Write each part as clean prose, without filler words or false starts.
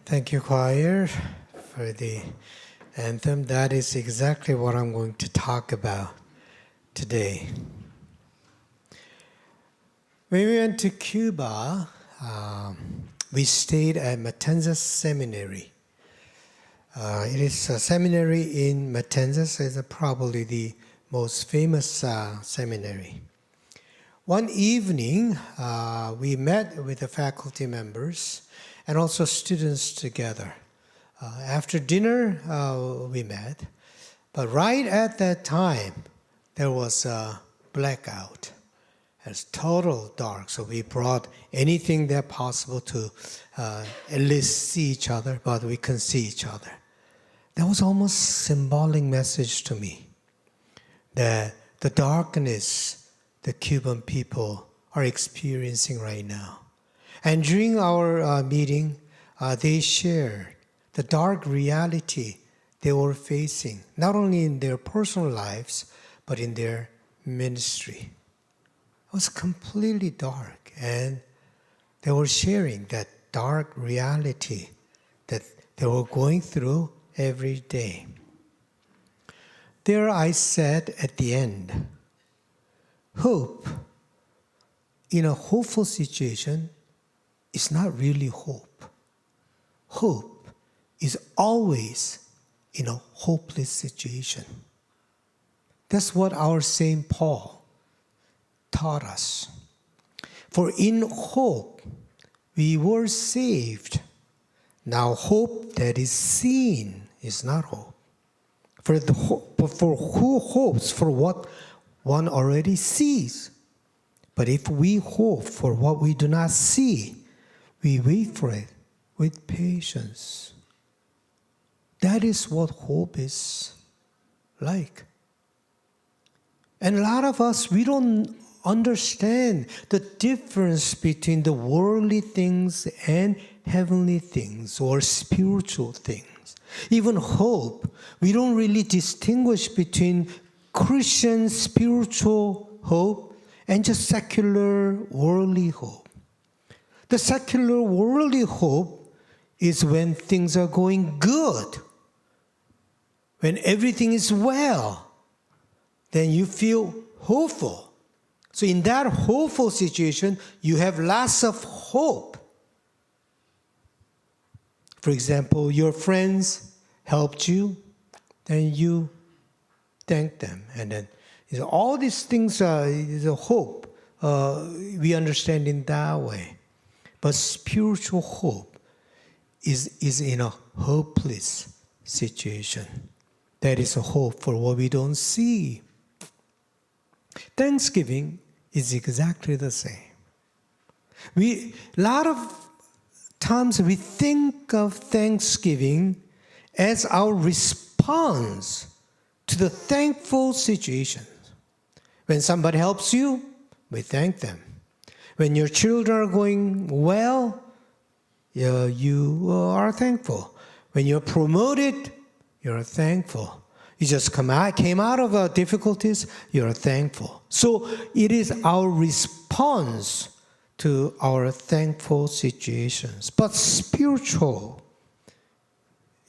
Thank you, choir, for the anthem. That is exactly what I'm going to talk about today. When we went to Cuba, we stayed at Matanzas Seminary. It is a seminary in Matanzas. It's probably the most famous seminary. One evening, we met with the faculty members and also students together. After dinner, we met. But right at that time, there was a blackout. It's total dark. So we brought anything that possible to at least see each other, but we couldn't see each other. That was almost symbolic message to me, that the darkness the Cuban people are experiencing right now. And during our meeting, they shared the dark reality they were facing, not only in their personal lives, but in their ministry. It was completely dark, and they were sharing that dark reality that they were going through every day. There I said at the end, hope in a hopeful situation is not really hope. Hope is always in a hopeless situation. That's what our Saint Paul taught us. For in hope we were saved. Now hope that is seen is not hope. For who hopes for what one already sees? But if we hope for what we do not see, we wait for it with patience. That is what hope is like. And a lot of us, we don't understand the difference between the worldly things and heavenly things or spiritual things. Even hope, we don't really distinguish between Christian spiritual hope and just secular worldly hope. The secular worldly hope is when things are going good, when everything is well, then you feel hopeful. So in that hopeful situation, you have lots of hope. For example, your friends helped you, then you thank them. And then all these things is a hope. We understand in that way. But spiritual hope is in a hopeless situation. That is a hope for what we don't see. Thanksgiving is exactly the same. A lot of times we think of Thanksgiving as our response to the thankful situations. When somebody helps you, we thank them. When your children are going well, you are thankful. When you're promoted, you're thankful. You just came out of difficulties, you're thankful. So it is our response to our thankful situations. But spiritual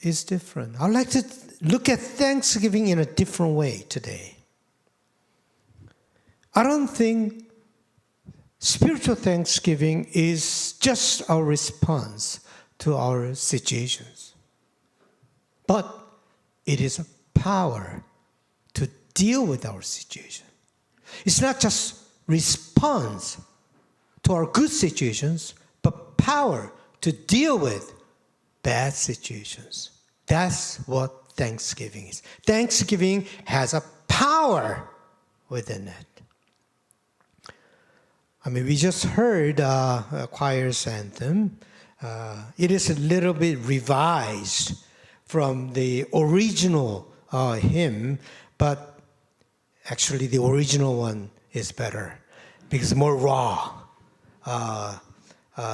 is different. I'd like to look at Thanksgiving in a different way today. I don't think spiritual thanksgiving is just our response to our situations. But it is a power to deal with our situation. It's not just response to our good situations, but power to deal with bad situations. That's what Thanksgiving is. Thanksgiving has a power within it. We just heard a choir's anthem. It is a little bit revised from the original hymn, but actually the original one is better because it's more raw.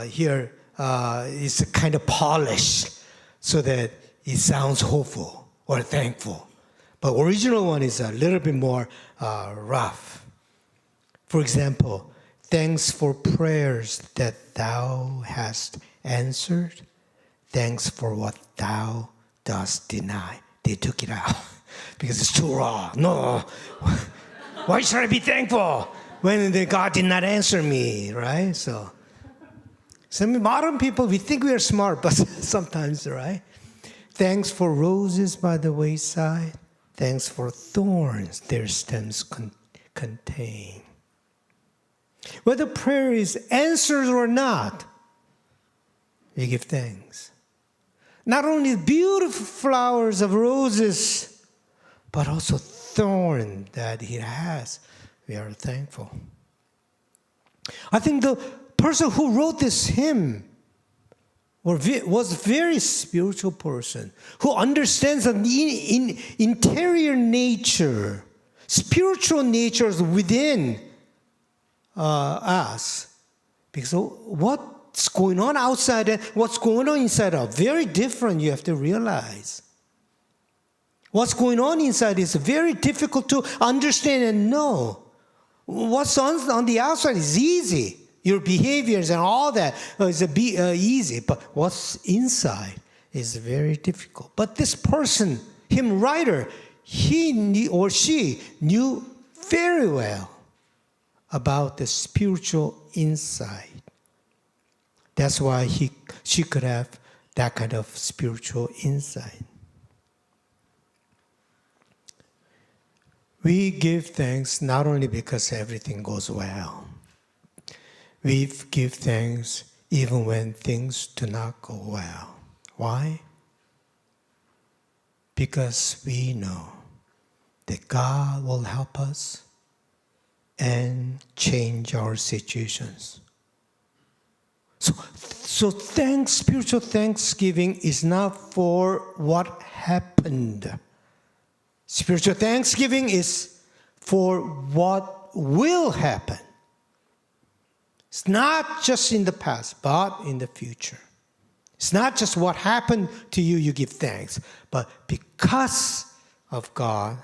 Here it's kind of polished so that it sounds hopeful or thankful. But original one is a little bit more rough. For example, thanks for prayers that thou hast answered. Thanks for what thou dost deny. They took it out because it's too raw. No, why should I be thankful when God did not answer me, right? So some modern people, we think we are smart, but sometimes, right? Thanks for roses by the wayside. Thanks for thorns their stems contain. Whether prayer is answered or not, we give thanks. Not only beautiful flowers of roses, but also thorn that He has. We are thankful. I think the person who wrote this hymn was a very spiritual person who understands the interior nature, spiritual natures within us. Because what's going on outside and what's going on inside are very different, you have to realize. What's going on inside is very difficult to understand and know. What's on the outside is easy. Your behaviors and all that is easy. But what's inside is very difficult. But this person, hymn writer, he knew, or she knew very well about the spiritual inside. That's why she could have that kind of spiritual insight. We give thanks not only because everything goes well. We give thanks even when things do not go well. Why? Because we know that God will help us and change our situations. So spiritual thanksgiving is not for what happened. Spiritual thanksgiving is for what will happen. It's not just in the past, but in the future. It's not just what happened to you, you give thanks, but because of God,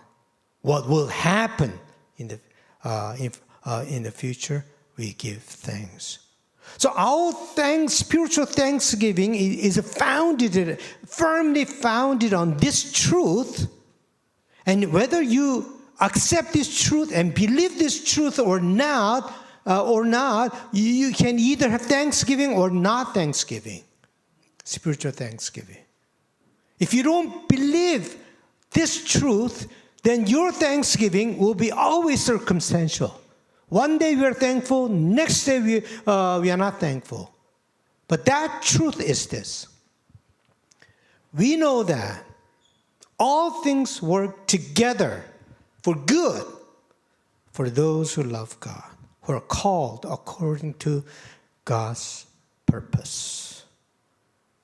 what will happen in the future, we give thanks. So our spiritual thanksgiving is firmly founded on this truth. And whether you accept this truth and believe this truth or not, you can either have thanksgiving or not thanksgiving. Spiritual thanksgiving. If you don't believe this truth, then your thanksgiving will be always circumstantial. One day we are thankful, next day we are not thankful. But that truth is this. We know that all things work together for good for those who love God, who are called according to God's purpose.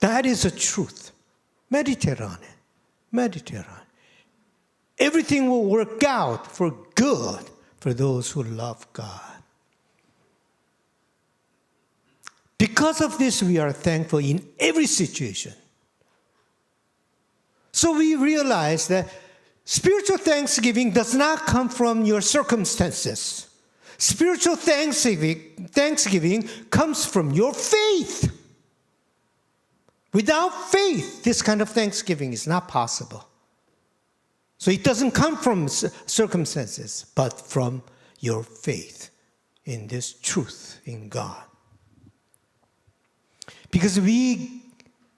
That is a truth. Meditate on it. Meditate on it. Everything will work out for good for those who love God. Because of this, we are thankful in every situation. So we realize that spiritual thanksgiving does not come from your circumstances. Spiritual thanksgiving comes from your faith. Without faith, this kind of thanksgiving is not possible. So it doesn't come from circumstances, but from your faith in this truth in God. Because we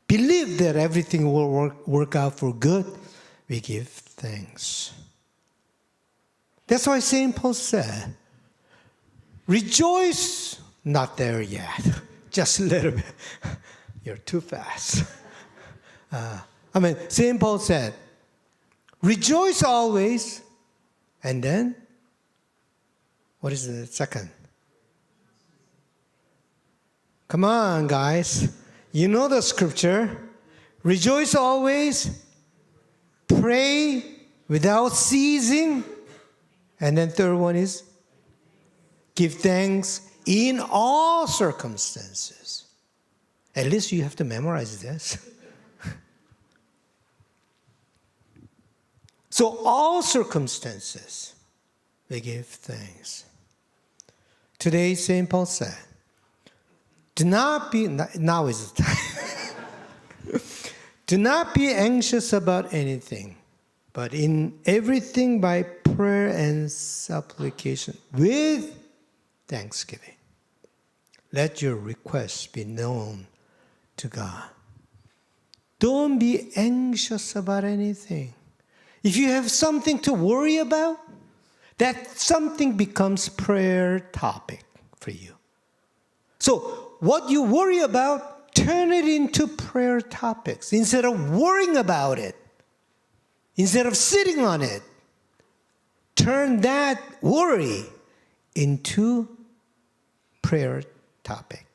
believe that everything will work out for good, we give thanks. That's why St. Paul said, rejoice, not there yet, just a little bit. You're too fast. St. Paul said, rejoice always, and then, what is the second? Come on, guys. You know the scripture. Rejoice always, pray without ceasing, and then third one is, give thanks in all circumstances. At least you have to memorize this. So all circumstances, we give thanks. Today, St. Paul said, do not be, now is the time. Do not be anxious about anything, but in everything by prayer and supplication with thanksgiving. Let your requests be known to God. Don't be anxious about anything. If you have something to worry about, that something becomes prayer topic for you. So what you worry about, turn it into prayer topics. Instead of worrying about it, instead of sitting on it, turn that worry into prayer topic.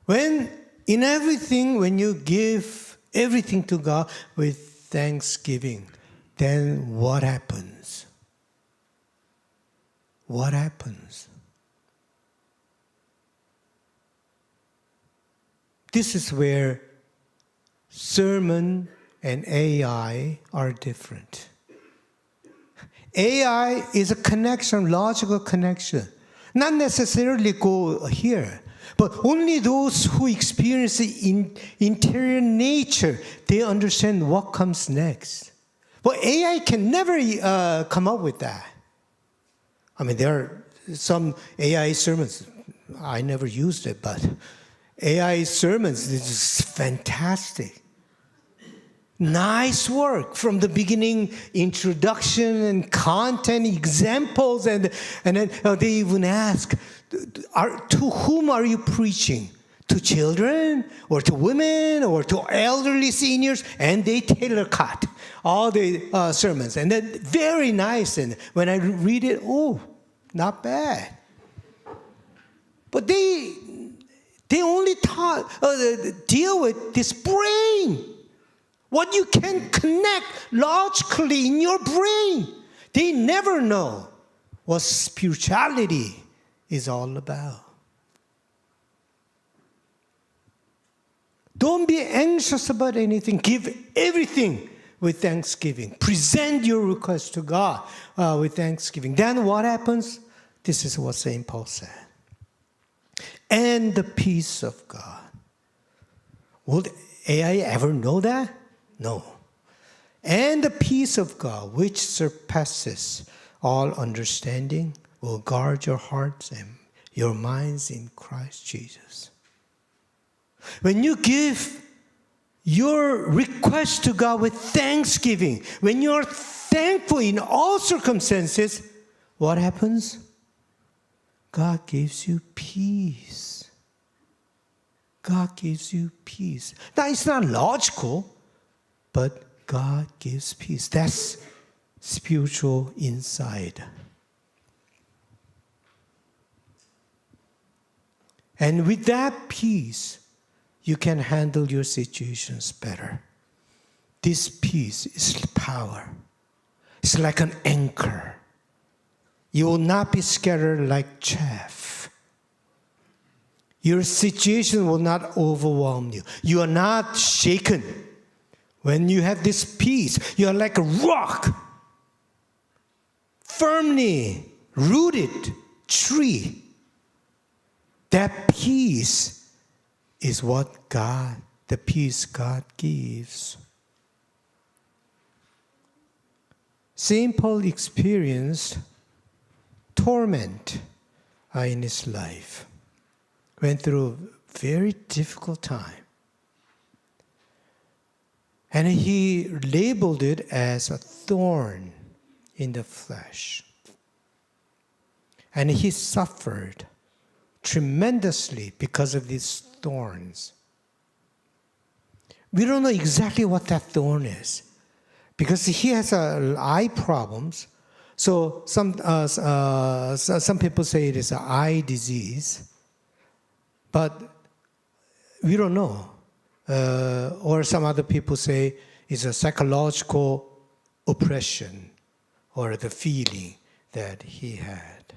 When you give everything to God with thanksgiving, then what happens? What happens? This is where sermon and AI are different. AI is a connection, logical connection. Not necessarily go here, but only those who experience in interior nature, they understand what comes next. But AI can never come up with that. I mean, there are some AI sermons. I never used it, but AI sermons is fantastic. Nice work from the beginning, introduction and content, examples, and then they even ask, to whom are you preaching? To children, or to women, or to elderly seniors? And they tailor cut all the sermons, and then very nice. And when I read it, oh, not bad. But they only deal with this brain. What you can connect logically in your brain. They never know what spirituality is all about. Don't be anxious about anything. Give everything with thanksgiving. Present your request to God with thanksgiving. Then what happens? This is what St. Paul said. And the peace of God. Would AI ever know that? No. And the peace of God, which surpasses all understanding, will guard your hearts and your minds in Christ Jesus. When you give your request to God with thanksgiving, when you're thankful in all circumstances, what happens? God gives you peace. God gives you peace. Now, it's not logical, but God gives peace. That's spiritual insight. And with that peace, you can handle your situations better. This peace is power. It's like an anchor. You will not be scattered like chaff. Your situation will not overwhelm you. You are not shaken. When you have this peace, you are like a rock, firmly rooted tree. That peace is what the peace God gives. St. Paul experienced torment in his life. Went through a very difficult time. And he labeled it as a thorn in the flesh. And he suffered tremendously because of these thorns. We don't know exactly what that thorn is, because he has eye problems. So some people say it is an eye disease, but we don't know. Or some other people say it's a psychological oppression or the feeling that he had.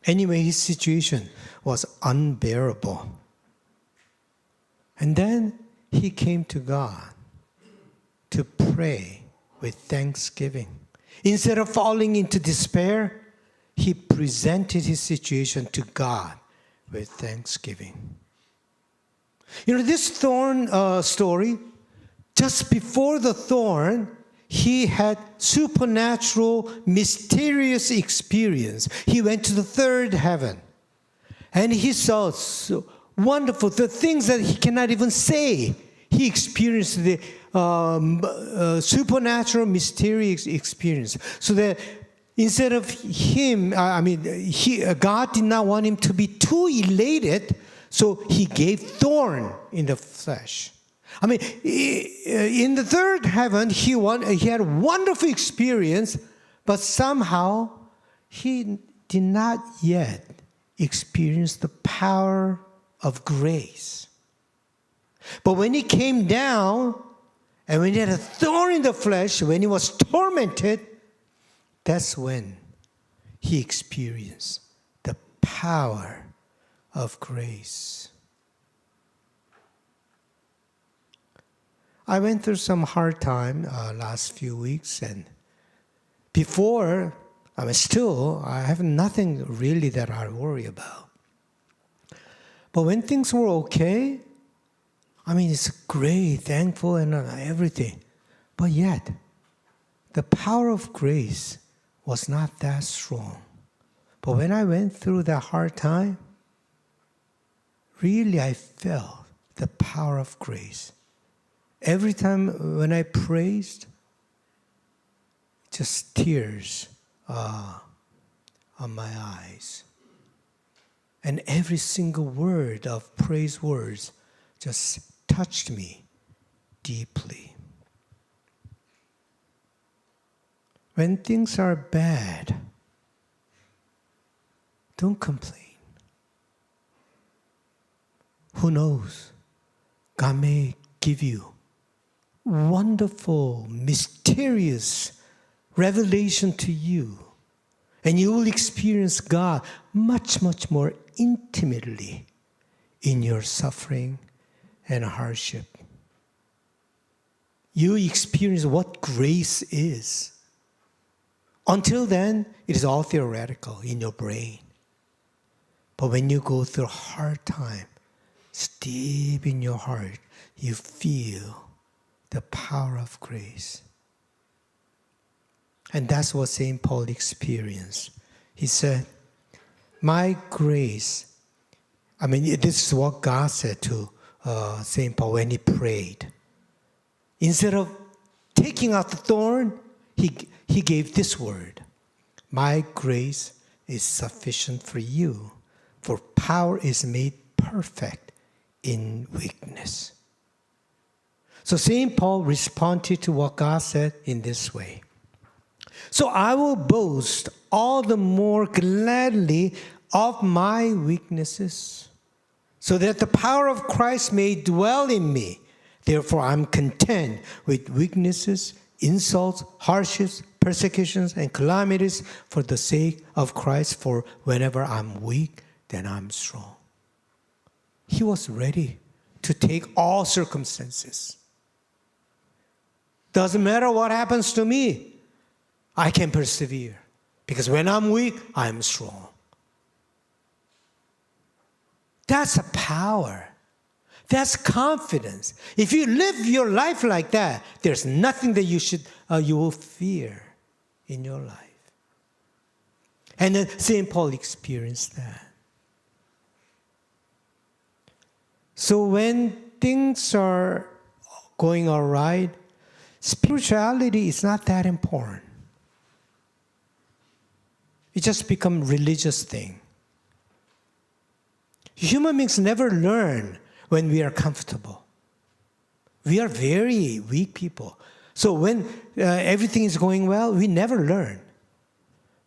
Anyway, his situation was unbearable. And then he came to God. to pray with thanksgiving. Instead of falling into despair, he presented his situation to God with thanksgiving. This thorn story, just before the thorn, he had supernatural, mysterious experience. He went to the third heaven, and he saw so wonderful, the things that he cannot even say. He experienced the supernatural, mysterious experience. So that instead of him, God did not want him to be too elated, so he gave thorn in the flesh. In the third heaven, he had a wonderful experience, but somehow he did not yet experience the power of grace. But when he came down, and when he had a thorn in the flesh, when he was tormented, that's when he experienced the power of grace. I went through some hard time last few weeks, and before, I have nothing really that I worry about. But when things were okay, it's great, thankful, and everything. But yet, the power of grace was not that strong. But when I went through that hard time, really I felt the power of grace. Every time when I praised, just tears on my eyes. And every single word of praise words just touched me deeply. When things are bad, don't complain. Who knows? God may give you wonderful, mysterious revelation to you, and you will experience God much, much more intimately in your suffering and hardship. You experience what grace is. Until then, it is all theoretical in your brain. But when you go through a hard time, deep in your heart, you feel the power of grace. And that's what St. Paul experienced. He said, my grace, this is what God said to St. Paul when he prayed. Instead of taking out the thorn, he gave this word. My grace is sufficient for you, for power is made perfect in weakness. So St. Paul responded to what God said in this way. So I will boast all the more gladly of my weaknesses, so that the power of Christ may dwell in me. Therefore I'm content with weaknesses, insults, hardships, persecutions, and calamities for the sake of Christ. For whenever I'm weak, then I'm strong. He was ready to take all circumstances. Doesn't matter what happens to me, I can persevere. Because when I'm weak, I'm strong. That's a power. That's confidence. If you live your life like that, there's nothing that you will fear in your life. And then St. Paul experienced that. So when things are going all right, spirituality is not that important. It just becomes a religious thing. Human beings never learn when we are comfortable. We are very weak people. So when everything is going well, we never learn.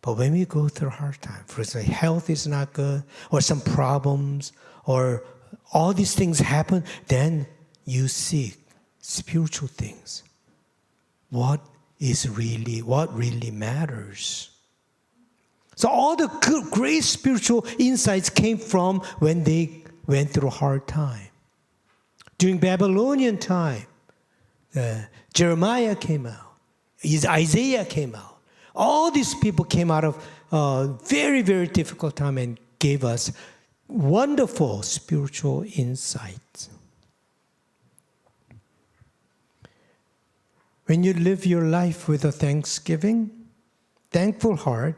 But when we go through a hard time, for example, health is not good, or some problems, or all these things happen, then you seek spiritual things. What really matters? So all the great spiritual insights came from when they went through a hard time. During Babylonian time, Jeremiah came out. Isaiah came out. All these people came out of a very, very difficult time and gave us wonderful spiritual insights. When you live your life with a thanksgiving, thankful heart,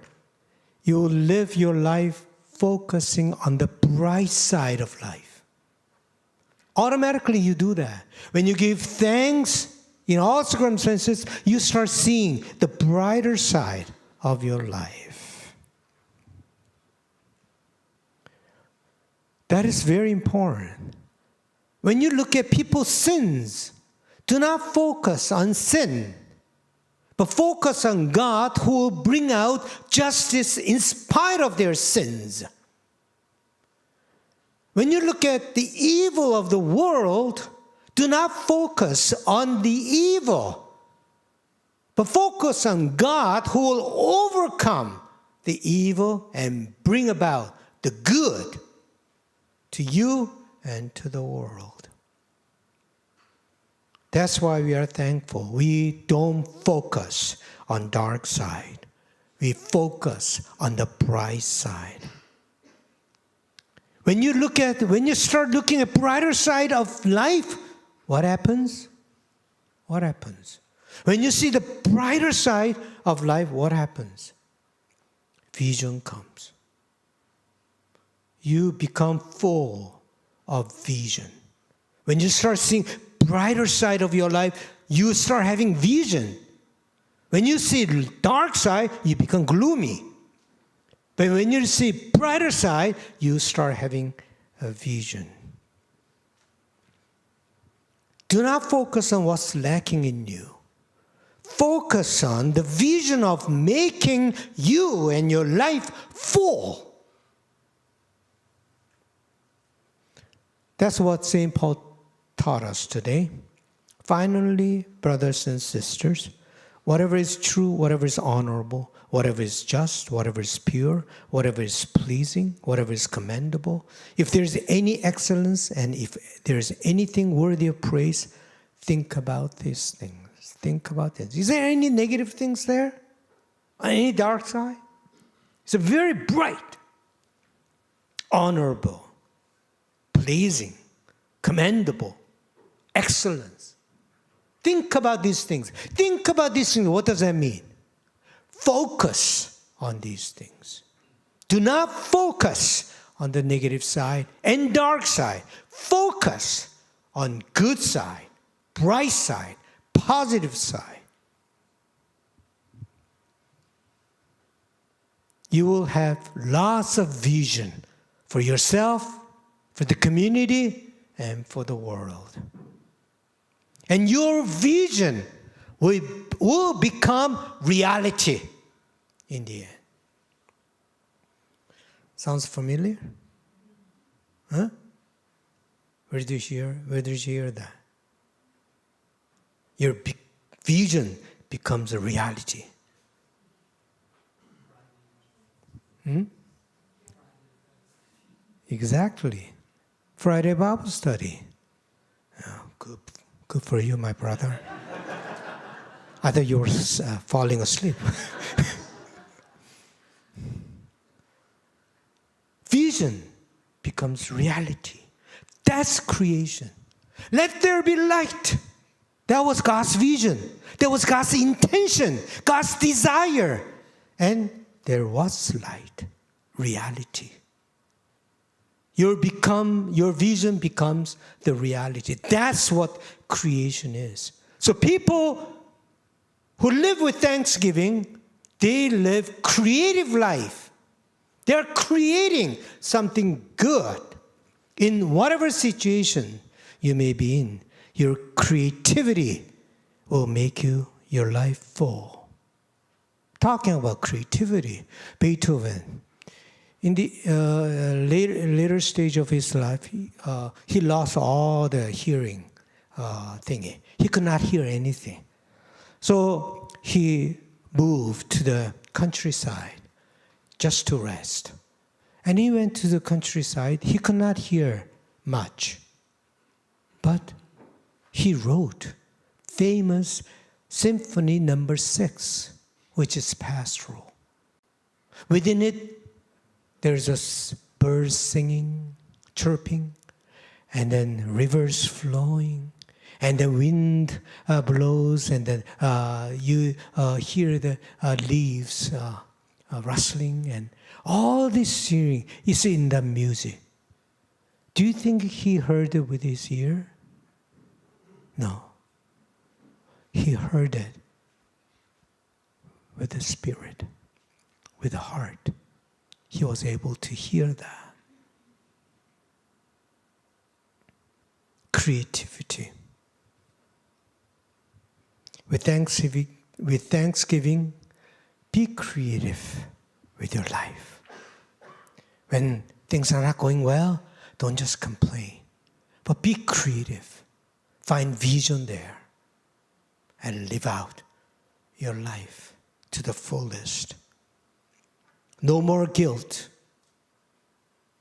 you will live your life focusing on the bright side of life. Automatically you do that. When you give thanks in all circumstances, you start seeing the brighter side of your life. That is very important. When you look at people's sins, do not focus on sin, but focus on God who will bring out justice in spite of their sins. When you look at the evil of the world, do not focus on the evil, but focus on God who will overcome the evil and bring about the good to you and to the world. That's why we are thankful. We don't focus on dark side. We focus on the bright side. When you start looking at brighter side of life, what happens? What happens? When you see the brighter side of life, what happens? Vision comes. You become full of vision. When you start seeing brighter side of your life, you start having vision. When you see dark side, you become gloomy. But when you see brighter side, you start having a vision. Do not focus on what's lacking in you. Focus on the vision of making you and your life full. That's what St. Paul taught us today. Finally, brothers and sisters, whatever is true, whatever is honorable, whatever is just, whatever is pure, whatever is pleasing, whatever is commendable, if there's any excellence and if there's anything worthy of praise, think about these things. Think about this. Is there any negative things there? Any dark side? It's a very bright, honorable, pleasing, commendable, excellence. Think about these things. Think about these things. What does that mean? Focus on these things. Do not focus on the negative side and dark side. Focus on good side, bright side, positive side. You will have lots of vision for yourself, for the community, and for the world. And your vision will become reality in the end. Sounds familiar? Huh? Where did you hear that? Your vision becomes a reality. Exactly. Friday Bible study. Oh, good for you, my brother. I thought you were falling asleep. Vision becomes reality. That's creation. Let there be light. That was God's vision. That was God's intention, God's desire. And there was light, reality. Your vision becomes the reality. That's what creation is. So people who live with thanksgiving, they live creative life. They're creating something good in whatever situation you may be in. Your creativity will make your life full. Talking about creativity, Beethoven, in the later stage of his life, he lost all the hearing thingy. He could not hear anything. So he moved to the countryside just to rest. And he went to the countryside. He could not hear much. But he wrote famous Symphony Number 6, which is pastoral. Within it, there's a birds singing, chirping, and then rivers flowing, and the wind blows, and then you hear the leaves rustling, and all this hearing is in the music. Do you think he heard it with his ear? No. He heard it with the spirit, with the heart. He was able to hear that. Creativity. With thanksgiving, be creative with your life. When things are not going well, don't just complain, but be creative. Find vision there and live out your life to the fullest. No more guilt.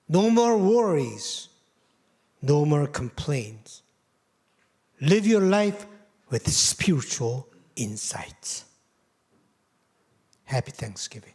No more worries. No more complaints. Live your life with spiritual insights. Happy Thanksgiving.